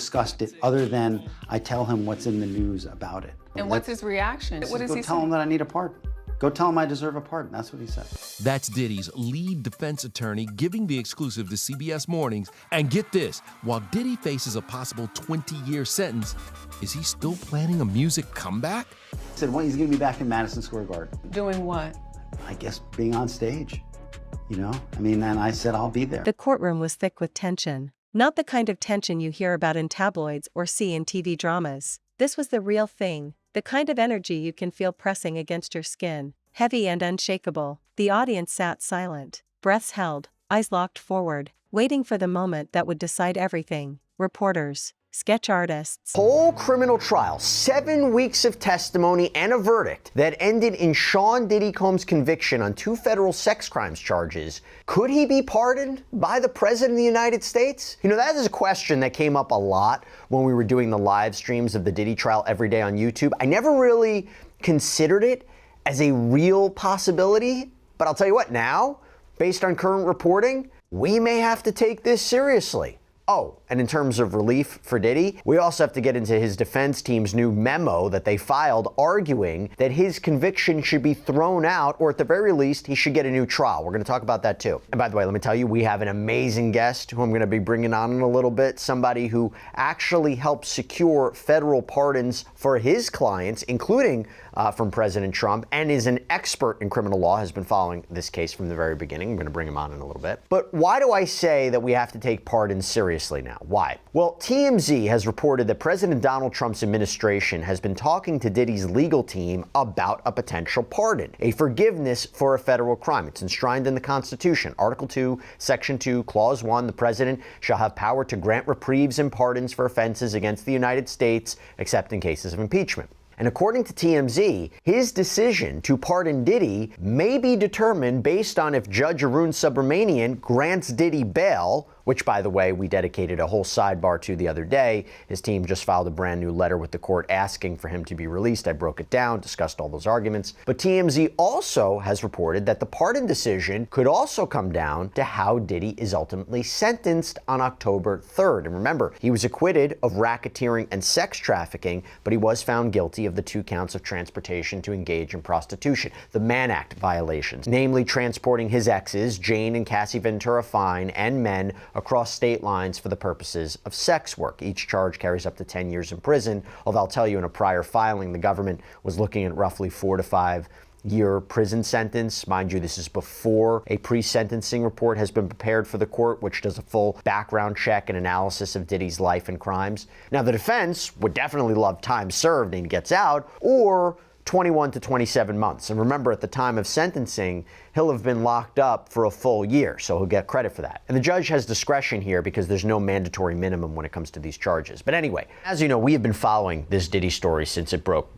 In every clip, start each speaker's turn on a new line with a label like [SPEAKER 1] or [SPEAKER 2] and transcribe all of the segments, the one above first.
[SPEAKER 1] discussed it other than I tell him what's in the news about it.
[SPEAKER 2] And what's his reaction? What does he say?
[SPEAKER 1] Go tell him that I need a pardon. Go tell him I deserve a pardon. That's what he said.
[SPEAKER 3] That's Diddy's lead defense attorney giving the exclusive to CBS Mornings. And get this, while Diddy faces a possible 20-year sentence, is he still planning a music comeback?
[SPEAKER 1] He said, well, he's going to be back in Madison Square Garden.
[SPEAKER 2] Doing what?
[SPEAKER 1] I guess being on stage, you know? I mean, and I said, I'll be there.
[SPEAKER 4] The courtroom was thick with tension. Not the kind of tension you hear about in tabloids or see in TV dramas. This was the real thing. The kind of energy you can feel pressing against your skin, heavy and unshakable. The audience sat silent, breaths held, eyes locked forward, waiting for the moment that would decide everything. Reporters, sketch artists.
[SPEAKER 5] Whole criminal trial, 7 weeks of testimony and a verdict that ended in Sean Diddy Combs' conviction on 2 federal sex crimes charges. Could he be pardoned by the President of the United States? You know, that is a question that came up a lot when we were doing the live streams of the Diddy trial every day on YouTube. I never really considered it as a real possibility, but I'll tell you what, now, based on current reporting, we may have to take this seriously. Oh, and in terms of relief for Diddy, we also have to get into his defense team's new memo that they filed arguing that his conviction should be thrown out, or at the very least, he should get a new trial. We're going to talk about that too. And by the way, let me tell you, we have an amazing guest who I'm going to be bringing on in a little bit, somebody who actually helped secure federal pardons for his clients, including from President Trump, and is an expert in criminal law, has been following this case from the very beginning. I'm going to bring him on in a little bit. But why do I say that we have to take pardons seriously now? Why? Well, TMZ has reported that President Donald Trump's administration has been talking to Diddy's legal team about a potential pardon, a forgiveness for a federal crime. It's enshrined in the Constitution. Article 2, Section 2, Clause 1, the president shall have power to grant reprieves and pardons for offenses against the United States, except in cases of impeachment. And according to TMZ, his decision to pardon Diddy may be determined based on if Judge Arun Subramanian grants Diddy bail, which, by the way, we dedicated a whole sidebar to the other day. His team just filed a brand new letter with the court asking for him to be released. I broke it down, discussed all those arguments. But TMZ also has reported that the pardon decision could also come down to how Diddy is ultimately sentenced on October 3rd. And remember, he was acquitted of racketeering and sex trafficking, but he was found guilty of the 2 counts of transportation to engage in prostitution, the Mann Act violations, namely transporting his exes, Jane and Cassie Ventura Fine, and men across state lines for the purposes of sex work. Each charge carries up to 10 years in prison, although I'll tell you in a prior filing, the government was looking at roughly 4 to 5 year prison sentence. Mind you, this is before a pre-sentencing report has been prepared for the court, which does a full background check and analysis of Diddy's life and crimes. Now, the defense would definitely love time served and he gets out, or 21 to 27 months. And remember, at the time of sentencing, he'll have been locked up for a full year, so he'll get credit for that. And the judge has discretion here because there's no mandatory minimum when it comes to these charges. But anyway, as you know, we have been following this Diddy story since it broke,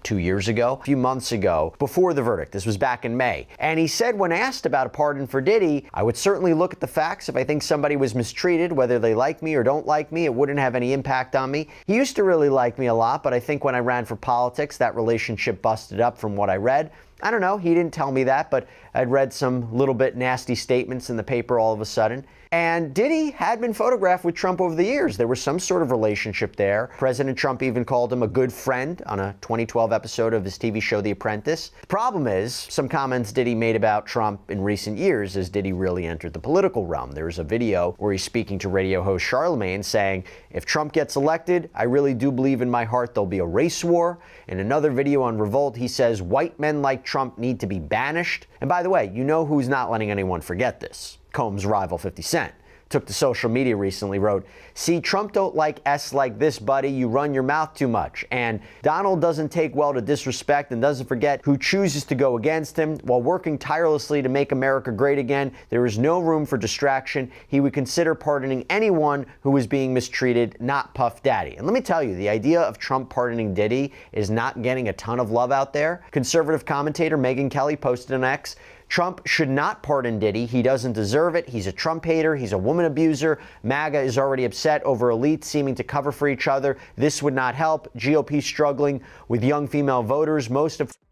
[SPEAKER 5] 2 years ago? A few months ago, before the verdict. This was back in May. And he said when asked about a pardon for Diddy, I would certainly look at the facts. If I think somebody was mistreated, whether they like me or don't like me, it wouldn't have any impact on me. He used to really like me a lot, but I think when I ran for politics, that relationship busted up from what I read. I don't know, he didn't tell me that, but I'd read some little bit nasty statements in the paper all of a sudden. And Diddy had been photographed with Trump over the years. There was some sort of relationship there. President Trump even called him a good friend on a 2012 episode of his TV show, The Apprentice. The problem is, some comments Diddy made about Trump in recent years as Diddy really entered the political realm. There's a video where he's speaking to radio host Charlemagne saying, if Trump gets elected, I really do believe in my heart there'll be a race war. In another video on Revolt, he says, white men like Trump need to be banished. And by the way, you know who's not letting anyone forget this? Combs' rival 50 Cent. Took to social media recently, wrote, see, Trump don't like S like this, buddy. You run your mouth too much. And Donald doesn't take well to disrespect and doesn't forget who chooses to go against him. While working tirelessly to make America great again, there is no room for distraction. He would consider pardoning anyone who is being mistreated, not Puff Daddy. And let me tell you, the idea of Trump pardoning Diddy is not getting a ton of love out there. Conservative commentator Megyn Kelly posted on X, Trump should not pardon Diddy. He doesn't deserve it. He's a Trump hater. He's a woman abuser. MAGA is already upset over elites seeming to cover for each other. This would not help. GOP struggling with young female voters.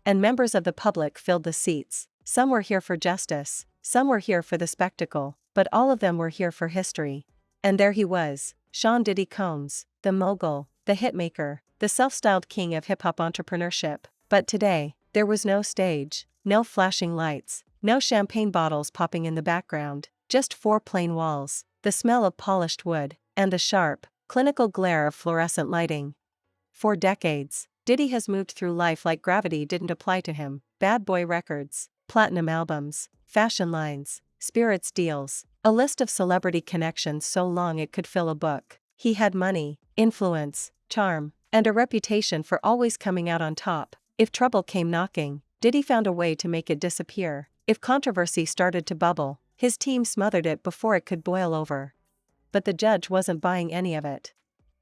[SPEAKER 4] And members of the public filled the seats. Some were here for justice. Some were here for the spectacle. But all of them were here for history. And there he was, Sean Diddy Combs, the mogul, the hitmaker, the self-styled king of hip-hop entrepreneurship. But today, there was no stage, no flashing lights, no champagne bottles popping in the background, just four plain walls, the smell of polished wood, and the sharp, clinical glare of fluorescent lighting. For decades, Diddy has moved through life like gravity didn't apply to him. Bad boy records, platinum albums, fashion lines, spirits deals, a list of celebrity connections so long it could fill a book. He had money, influence, charm, and a reputation for always coming out on top. If trouble came knocking, Diddy found a way to make it disappear. If controversy started to bubble, his team smothered it before it could boil over. But the judge wasn't buying any of it.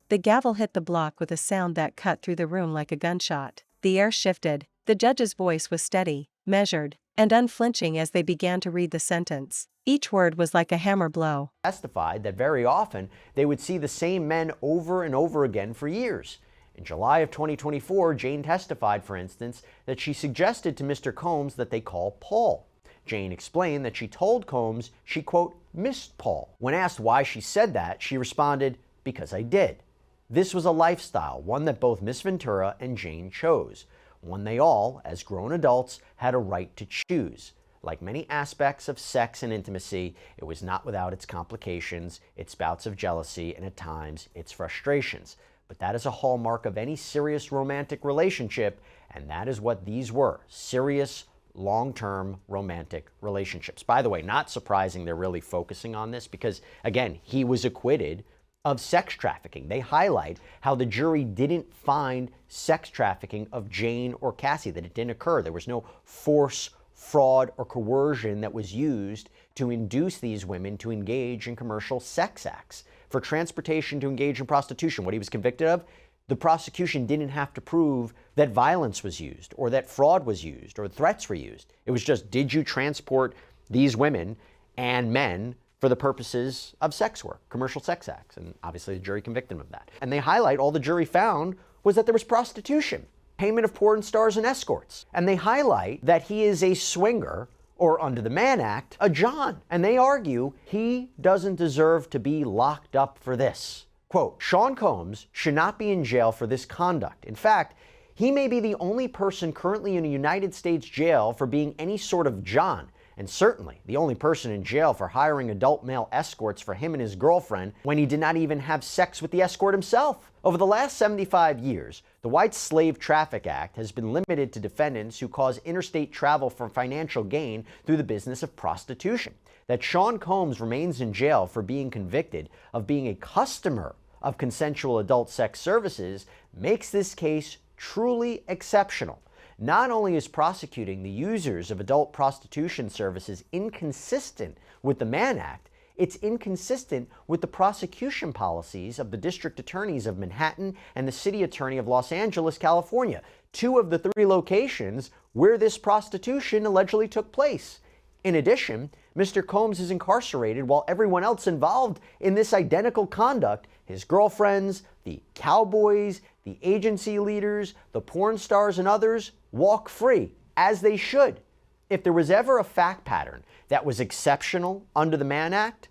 [SPEAKER 4] The gavel hit the block with a sound that cut through the room like a gunshot. The air shifted, the judge's voice was steady, measured, and unflinching as they began to read the sentence. Each word was like a hammer blow.
[SPEAKER 5] Testified that very often they would see the same men over and over again for years. In July of 2024, Jane testified, for instance, that she suggested to Mr. Combs that they call Paul. Jane explained that she told Combs she, quote, missed Paul. When asked why she said that, she responded, because I did. This was a lifestyle, one that both Miss Ventura and Jane chose, one they all, as grown adults, had a right to choose. Like many aspects of sex and intimacy, it was not without its complications, its bouts of jealousy, and at times, its frustrations. But that is a hallmark of any serious romantic relationship, and that is what these were, serious, long-term romantic relationships. By the way, not surprising they're really focusing on this because, again, he was acquitted of sex trafficking. They highlight how the jury didn't find sex trafficking of Jane or Cassie, that it didn't occur. There was no force, fraud, or coercion that was used to induce these women to engage in commercial sex acts. For transportation to engage in prostitution, what he was convicted of, the prosecution didn't have to prove that violence was used or that fraud was used or threats were used. It was just, did you transport these women and men for the purposes of sex work, commercial sex acts? And obviously the jury convicted him of that. And they highlight all the jury found was that there was prostitution, payment of porn stars and escorts. And they highlight that he is a swinger, or under the Mann Act, a John. And they argue he doesn't deserve to be locked up for this. Quote, Sean Combs should not be in jail for this conduct. In fact, he may be the only person currently in a United States jail for being any sort of John, and certainly the only person in jail for hiring adult male escorts for him and his girlfriend when he did not even have sex with the escort himself. Over the last 75 years, the White Slave Traffic Act has been limited to defendants who cause interstate travel for financial gain through the business of prostitution. That Sean Combs remains in jail for being convicted of being a customer of consensual adult sex services makes this case truly exceptional. Not only is prosecuting the users of adult prostitution services inconsistent with the Mann Act, it's inconsistent with the prosecution policies of the district attorneys of Manhattan and the city attorney of Los Angeles, California, two of the three locations where this prostitution allegedly took place. In addition, Mr. Combs is incarcerated while everyone else involved in this identical conduct, his girlfriends, the cowboys, the agency leaders, the porn stars, and others, walk free, as they should. If there was ever a fact pattern that was exceptional under the Mann Act,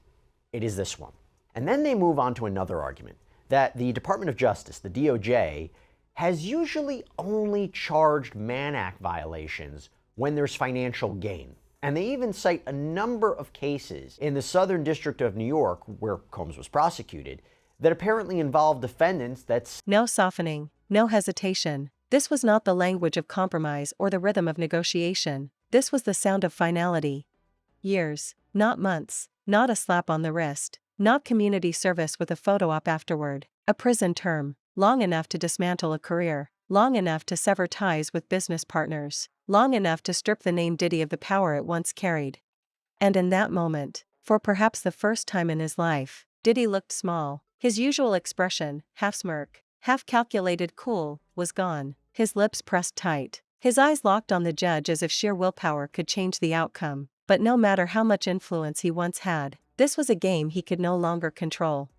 [SPEAKER 5] it is this one. And then they move on to another argument, that the Department of Justice, the DOJ, has usually only charged Mann Act violations when there's financial gain. And they even cite a number of cases in the Southern District of New York, where Combs was prosecuted, that apparently involved defendants that's
[SPEAKER 4] no softening, no hesitation. This was not the language of compromise or the rhythm of negotiation. This was the sound of finality. Years, not months, not a slap on the wrist, not community service with a photo op afterward, a prison term, long enough to dismantle a career, long enough to sever ties with business partners, long enough to strip the name Diddy of the power it once carried. And in that moment, for perhaps the first time in his life, Diddy looked small. His usual expression, half smirk, half calculated cool, was gone. His lips pressed tight. His eyes locked on the judge as if sheer willpower could change the outcome. But no matter how much influence he once had, this was a game he could no longer control.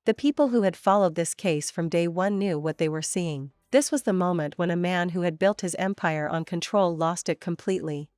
[SPEAKER 4] The people who had followed this case from day one knew what they were seeing. This was the moment when a man who had built his empire on control lost it completely.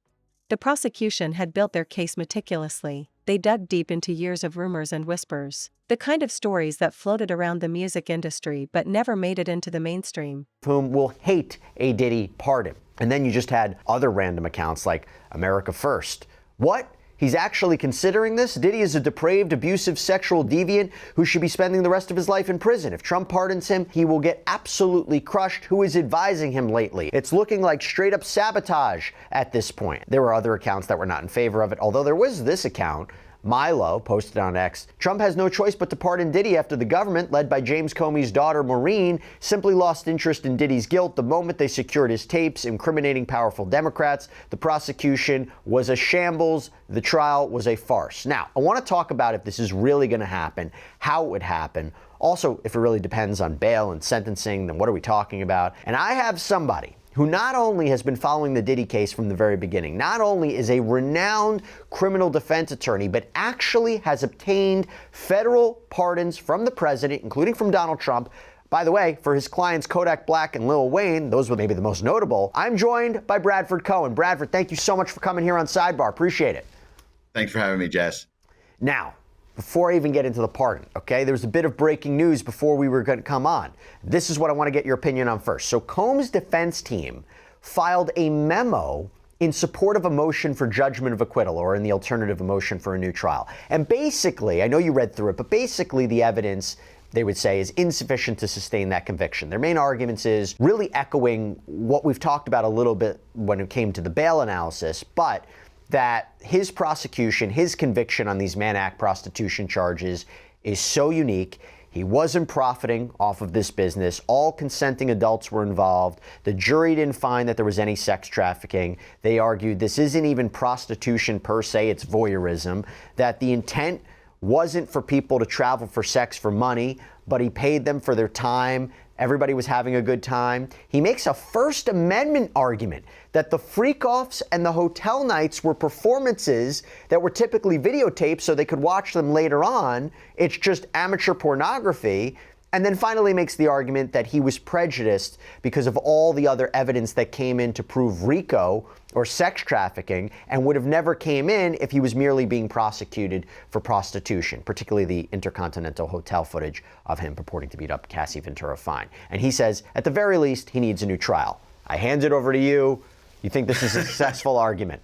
[SPEAKER 4] The prosecution had built their case meticulously. They dug deep into years of rumors and whispers. The kind of stories that floated around the music industry but never made it into the mainstream.
[SPEAKER 5] Whom will hate a Diddy pardon. And then you just had other random accounts like America First. What? He's actually considering this? Diddy is a depraved, abusive, sexual deviant who should be spending the rest of his life in prison. If Trump pardons him, he will get absolutely crushed. Who is advising him lately? It's looking like straight up sabotage at this point. There were other accounts that were not in favor of it, although there was this account. Milo posted on X, Trump has no choice but to pardon Diddy after the government, led by James Comey's daughter Maureen, simply lost interest in Diddy's guilt the moment they secured his tapes incriminating powerful Democrats. The prosecution was a shambles. The trial was a farce. Now, I want to talk about if this is really going to happen, how it would happen. Also, if it really depends on bail and sentencing, then what are we talking about? And I have somebody who not only has been following the Diddy case from the very beginning, not only is a renowned criminal defense attorney, but actually has obtained federal pardons from the president, including from Donald Trump. By the way, for his clients Kodak Black and Lil Wayne, those were maybe the most notable. I'm joined by Bradford Cohen. Bradford, thank you so much for coming here on Sidebar. Appreciate it.
[SPEAKER 6] Thanks for having me, Jess.
[SPEAKER 5] Now, before I even get into the pardon, okay, there was a bit of breaking news before we were going to come on. This is what I want to get your opinion on first. So Combs' defense team filed a memo in support of a motion for judgment of acquittal, or in the alternative, a motion for a new trial. And basically, I know you read through it, but basically the evidence, they would say, is insufficient to sustain that conviction. Their main arguments is really echoing what we've talked about a little bit when it came to the bail analysis, but that his prosecution, his conviction on these Mann Act prostitution charges is so unique. He wasn't profiting off of this business. All consenting adults were involved. The jury didn't find that there was any sex trafficking. They argued this isn't even prostitution per se, it's voyeurism, that the intent wasn't for people to travel for sex for money, but he paid them for their time. Everybody was having a good time. He makes a First Amendment argument that the freak-offs and the hotel nights were performances that were typically videotaped so they could watch them later on. It's just amateur pornography. And then finally makes the argument that he was prejudiced because of all the other evidence that came in to prove RICO or sex trafficking, and would have never came in if he was merely being prosecuted for prostitution, particularly the Intercontinental Hotel footage of him purporting to beat up Cassie Ventura Fine. And he says, at the very least, he needs a new trial. I hand it over to you. You think this is a successful argument?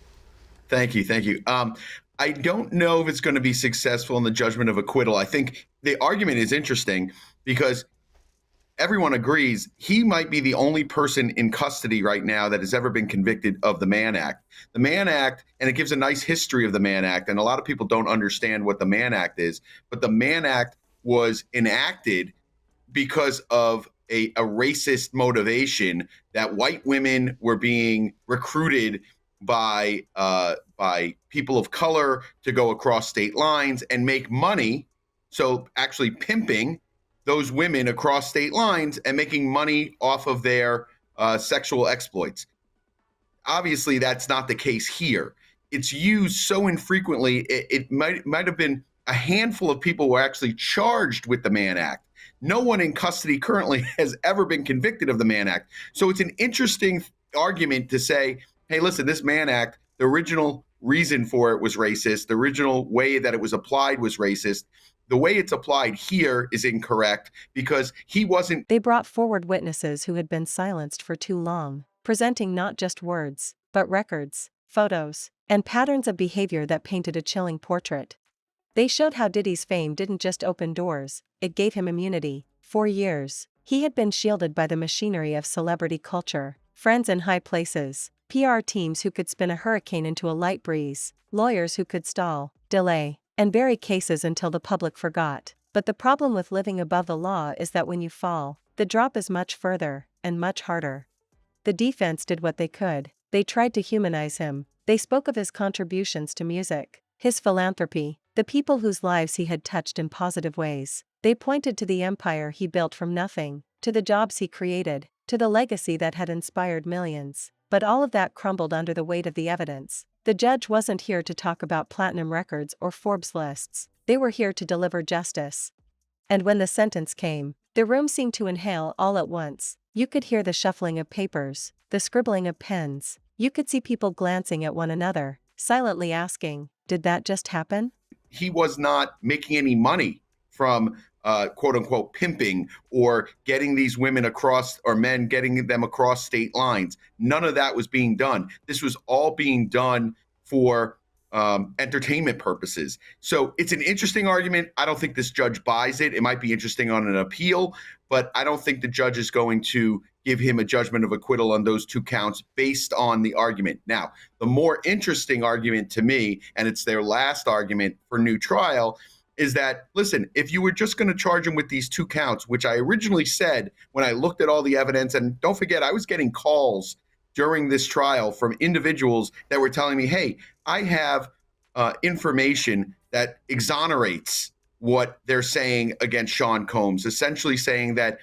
[SPEAKER 6] Thank you. Thank you. I don't know if it's going to be successful in the judgment of acquittal. I think the argument is interesting because everyone agrees he might be the only person in custody right now that has ever been convicted of the Mann Act. The Mann Act, and it gives a nice history of the Mann Act, and a lot of people don't understand what the Mann Act is, but the Mann Act was enacted because of a racist motivation that white women were being recruited by people of color to go across state lines and make money. So actually pimping those women across state lines and making money off of their sexual exploits. Obviously, that's not the case here. It's used so infrequently, it might have been a handful of people were actually charged with the Mann Act. No one in custody currently has ever been convicted of the Mann Act. So it's an interesting argument to say, hey, listen, this Mann Act, the original reason for it was racist. The original way that it was applied was racist. The way it's applied here is incorrect because he wasn't.
[SPEAKER 4] They brought forward witnesses who had been silenced for too long, presenting not just words, but records, photos, and patterns of behavior that painted a chilling portrait. They showed how Diddy's fame didn't just open doors, it gave him immunity. For years, he had been shielded by the machinery of celebrity culture, friends in high places, PR teams who could spin a hurricane into a light breeze, lawyers who could stall, delay, and bury cases until the public forgot. But the problem with living above the law is that when you fall, the drop is much further, and much harder. The defense did what they could. They tried to humanize him. They spoke of his contributions to music, his philanthropy, the people whose lives he had touched in positive ways. They pointed to the empire he built from nothing, to the jobs he created, to the legacy that had inspired millions. But all of that crumbled under the weight of the evidence. The judge wasn't here to talk about platinum records or Forbes lists. They were here to deliver justice. And when the sentence came, the room seemed to inhale all at once. You could hear the shuffling of papers, the scribbling of pens, You could see people glancing at one another, silently asking, did that just happen?
[SPEAKER 6] He was not making any money from quote unquote pimping or getting these women across, or men getting them across state lines. None of that was being done. This was all being done for entertainment purposes. So it's an interesting argument. I don't think this judge buys it. It might be interesting on an appeal, but I don't think the judge is going to give him a judgment of acquittal on those 2 counts based on the argument. Now, the more interesting argument to me, and it's their last argument for new trial, is that, listen, if you were just going to charge him with these 2 counts, which I originally said when I looked at all the evidence, and don't forget, I was getting calls during this trial from individuals that were telling me, hey, I have information that exonerates what they're saying against Sean Combs, essentially saying that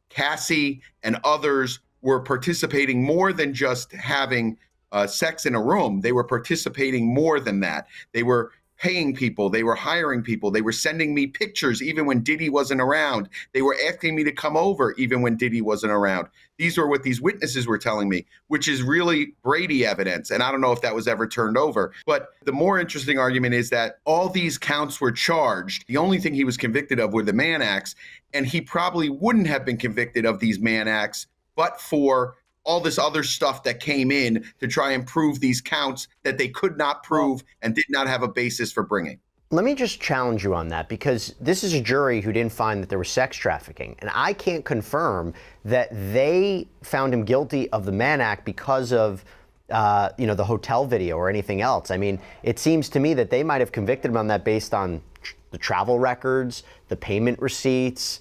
[SPEAKER 6] Cassie and others were participating more than just having sex in a room. They were participating more than that. They were paying people. They were hiring people. They were sending me pictures even when Diddy wasn't around. They were asking me to come over even when Diddy wasn't around. These were what these witnesses were telling me, which is really Brady evidence. And I don't know if that was ever turned over. But the more interesting argument is that all these counts were charged. The only thing he was convicted of were the Mann Acts. And he probably wouldn't have been convicted of these Mann Acts but for all this other stuff that came in to try and prove these counts that they could not prove and did not have a basis for bringing.
[SPEAKER 5] Let me just challenge you on that, because this is a jury who didn't find that there was sex trafficking. And I can't confirm that they found him guilty of the Mann Act because of the hotel video or anything else. I mean, it seems to me that they might have convicted him on that based on the travel records, the payment receipts,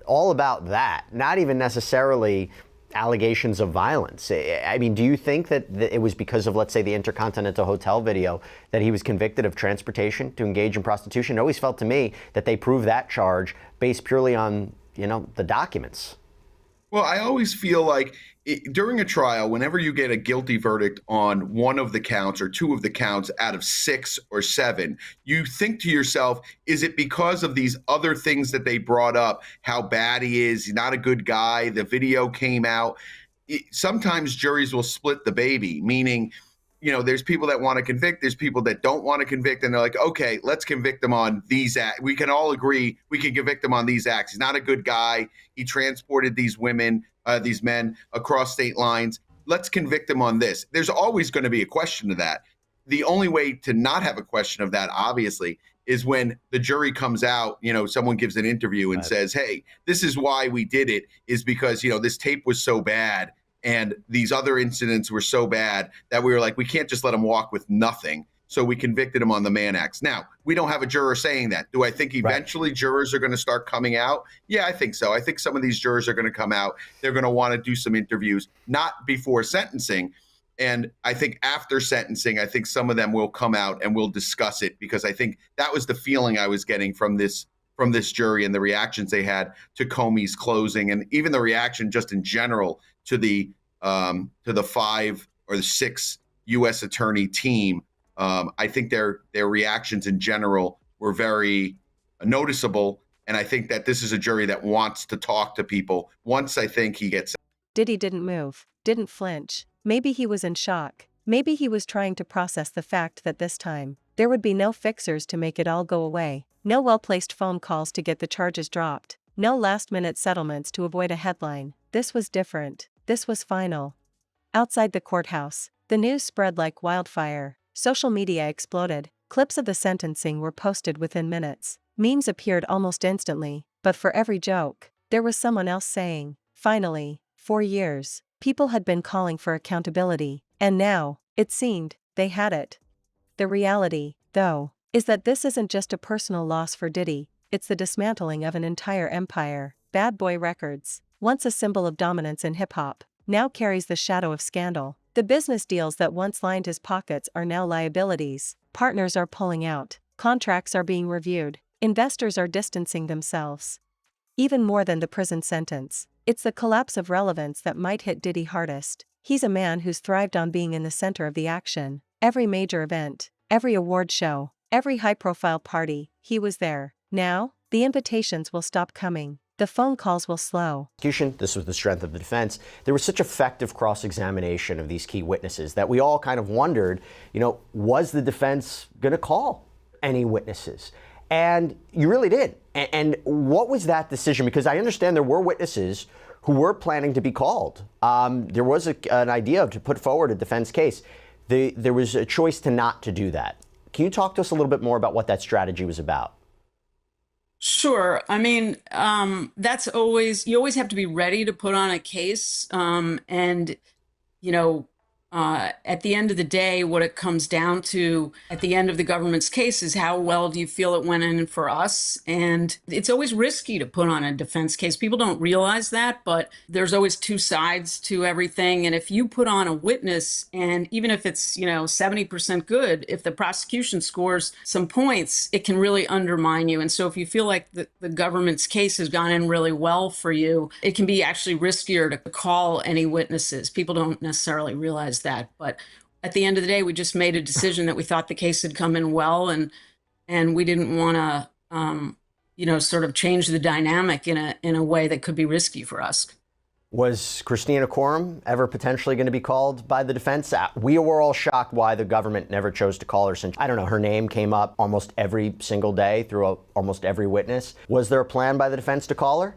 [SPEAKER 5] all about that. Not even necessarily allegations of violence. I mean, do you think that it was because of, let's say, the Intercontinental Hotel video that he was convicted of transportation to engage in prostitution? It always felt to me that they proved that charge based purely on, the documents.
[SPEAKER 6] Well, I always feel like during a trial, whenever you get a guilty verdict on one of the counts or 2 of the counts out of 6 or 7, you think to yourself, is it because of these other things that they brought up? How bad he is, he's not a good guy, the video came out. Sometimes juries will split the baby, meaning, there's people that want to convict, there's people that don't want to convict, and they're like, okay, let's convict him on these acts. We can all agree we can convict him on these acts. He's not a good guy. He transported these women, these men across state lines. Let's convict him on this. There's always going to be a question of that. The only way to not have a question of that, obviously, is when the jury comes out, someone gives an interview and says, hey, this is why we did it, is because, this tape was so bad and these other incidents were so bad that we were like, we can't just let him walk with nothing. So we convicted him on the Mann Acts. Now, we don't have a juror saying that. Do I think eventually jurors are going to start coming out? Yeah, I think so. I think some of these jurors are going to come out. They're going to want to do some interviews, not before sentencing. And I think after sentencing, I think some of them will come out and we'll discuss it, because I think that was the feeling I was getting from this jury and the reactions they had to Comey's closing, and even the reaction just in general to the 5 or the 6 U.S. attorney team. I think their reactions in general were very noticeable, and I think that this is a jury that wants to talk to people once I think he gets.
[SPEAKER 4] Diddy didn't move, didn't flinch. Maybe he was in shock. Maybe he was trying to process the fact that this time, there would be no fixers to make it all go away. No well-placed phone calls to get the charges dropped. No last-minute settlements to avoid a headline. This was different. This was final. Outside the courthouse, the news spread like wildfire. Social media exploded. Clips of the sentencing were posted within minutes. Memes appeared almost instantly, but for every joke, there was someone else saying, finally, 4 years. People had been calling for accountability, and now, it seemed, they had it. The reality, though, is that this isn't just a personal loss for Diddy, it's the dismantling of an entire empire. Bad Boy Records, once a symbol of dominance in hip-hop, now carries the shadow of scandal. The business deals that once lined his pockets are now liabilities. Partners are pulling out. Contracts are being reviewed. Investors are distancing themselves. Even more than the prison sentence, it's the collapse of relevance that might hit Diddy hardest. He's a man who's thrived on being in the center of the action. Every major event, every award show, every high-profile party, he was there. Now, the invitations will stop coming. The phone calls will slow.
[SPEAKER 5] This was the strength of the defense. There was such effective cross-examination of these key witnesses that we all kind of wondered, was the defense going to call any witnesses? And you really did. And what was that decision? Because I understand there were witnesses who were planning to be called. There was an idea to put forward a defense case. There was a choice to not to do that. Can you talk to us a little bit more about what that strategy was about?
[SPEAKER 2] Sure. I mean, you always have to be ready to put on a case. At the end of the day, what it comes down to at the end of the government's case is how well do you feel it went in for us? And it's always risky to put on a defense case. People don't realize that, but there's always two sides to everything. And if you put on a witness, and even if it's, 70% good, if the prosecution scores some points, it can really undermine you. And so if you feel like the government's case has gone in really well for you, it can be actually riskier to call any witnesses. People don't necessarily realize that, but at the end of the day, we just made a decision that we thought the case had come in well, and we didn't want to, sort of change the dynamic in a way that could be risky for us.
[SPEAKER 5] Was Christina Courtroom ever potentially going to be called by the defense? We were all shocked why the government never chose to call her, since, I don't know, her name came up almost every single day through almost every witness. Was there a plan by the defense to call her?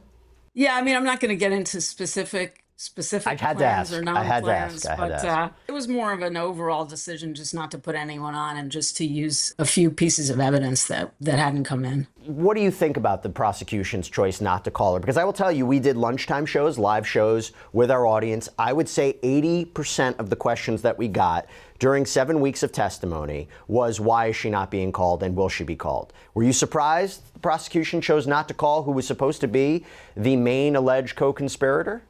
[SPEAKER 2] Yeah, I mean, I'm not going to get into specific plans or non-plans, but it was more of an overall decision just not to put anyone on and just to use a few pieces of evidence that hadn't come in.
[SPEAKER 5] What do you think about the prosecution's choice not to call her? Because I will tell you, we did lunchtime shows, live shows with our audience. I would say 80% of the questions that we got during 7 weeks of testimony was, why is she not being called and will she be called? Were you surprised the prosecution chose not to call who was supposed to be the main alleged co-conspirator?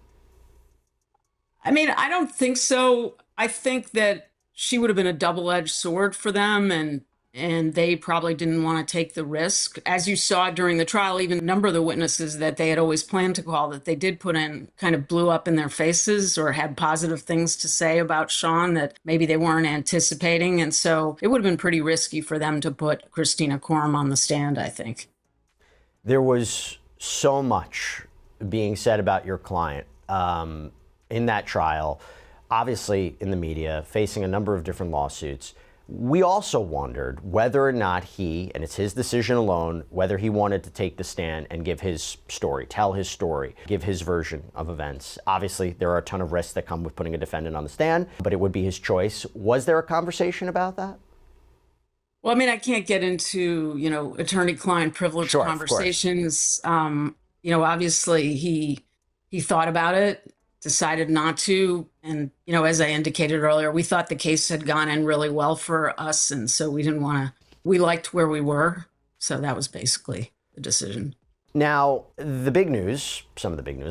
[SPEAKER 2] I mean, I don't think so. I think that she would have been a double-edged sword for them, and they probably didn't want to take the risk. As you saw during the trial, even a number of the witnesses that they had always planned to call that they did put in kind of blew up in their faces or had positive things to say about Sean that maybe they weren't anticipating. And so it would have been pretty risky for them to put Christina Courtroom on the stand, I think.
[SPEAKER 5] There was so much being said about your client in that trial, obviously in the media, facing a number of different lawsuits. We also wondered whether or not he, and it's his decision alone, whether he wanted to take the stand and give his story, tell his story, give his version of events. Obviously, there are a ton of risks that come with putting a defendant on the stand, but it would be his choice. Was there a conversation about that?
[SPEAKER 2] Well, I mean, I can't get into, attorney-client privilege
[SPEAKER 5] Sure,
[SPEAKER 2] conversations. Obviously he thought about it, decided not to. And, as I indicated earlier, we thought the case had gone in really well for us. And so we liked where we were. So that was basically the decision.
[SPEAKER 5] Now, the big news, a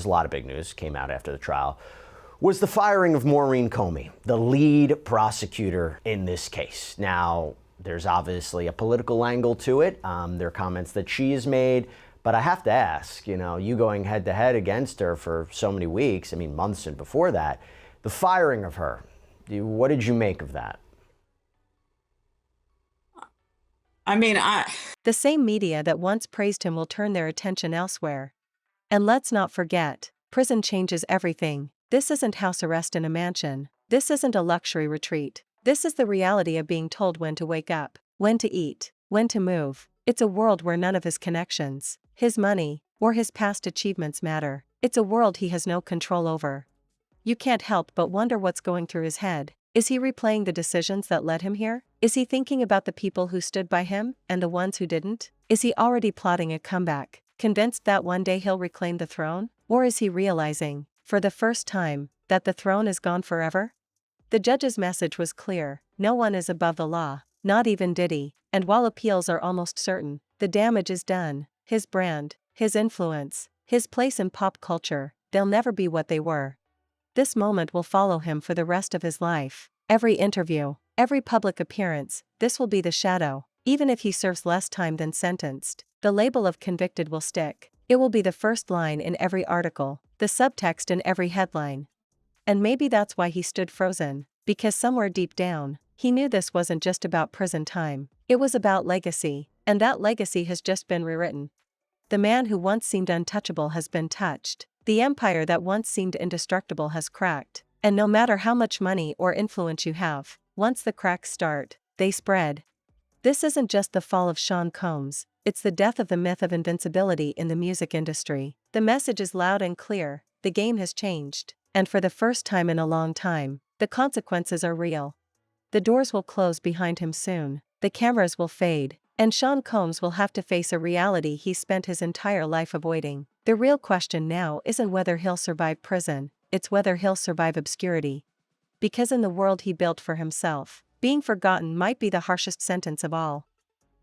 [SPEAKER 5] lot of big news came out after the trial, was the firing of Maureen Comey, the lead prosecutor in this case. Now, there's obviously a political angle to it. There are comments that she has made. But I have to ask, you going head to head against her for so many weeks, months and before that, the firing of her, what did you make of that?
[SPEAKER 4] The same media that once praised him will turn their attention elsewhere. And let's not forget, prison changes everything. This isn't house arrest in a mansion. This isn't a luxury retreat. This is the reality of being told when to wake up, when to eat, when to move. It's a world where none of his connections, his money, or his past achievements matter. It's a world he has no control over. You can't help but wonder what's going through his head. Is he replaying the decisions that led him here? Is he thinking about the people who stood by him and the ones who didn't? Is he already plotting a comeback, convinced that one day he'll reclaim the throne? Or is he realizing, for the first time, that the throne is gone forever? The judge's message was clear: no one is above the law, not even Diddy. And while appeals are almost certain, the damage is done. His brand, his influence, his place in pop culture, they'll never be what they were. This moment will follow him for the rest of his life. Every interview, every public appearance, this will be the shadow. Even if he serves less time than sentenced, the label of convicted will stick. It will be the first line in every article, the subtext in every headline. And maybe that's why he stood frozen, because somewhere deep down, he knew this wasn't just about prison time. It was about legacy, and that legacy has just been rewritten. The man who once seemed untouchable has been touched. The empire that once seemed indestructible has cracked. And no matter how much money or influence you have, once the cracks start, they spread. This isn't just the fall of Sean Combs, it's the death of the myth of invincibility in the music industry. The message is loud and clear: the game has changed. And for the first time in a long time, the consequences are real. The doors will close behind him soon, the cameras will fade, and Sean Combs will have to face a reality he spent his entire life avoiding. The real question now isn't whether he'll survive prison, it's whether he'll survive obscurity. Because in the world he built for himself, being forgotten might be the harshest sentence of all.